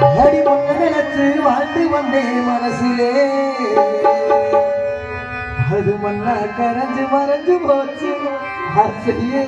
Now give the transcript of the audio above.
அடி முன்ன நினைச்சு வாழ்ந்து வந்தேன் மனசிலே அது மண்ணா கரைஞ்சு மறைஞ்சு போச்சு ஆசையே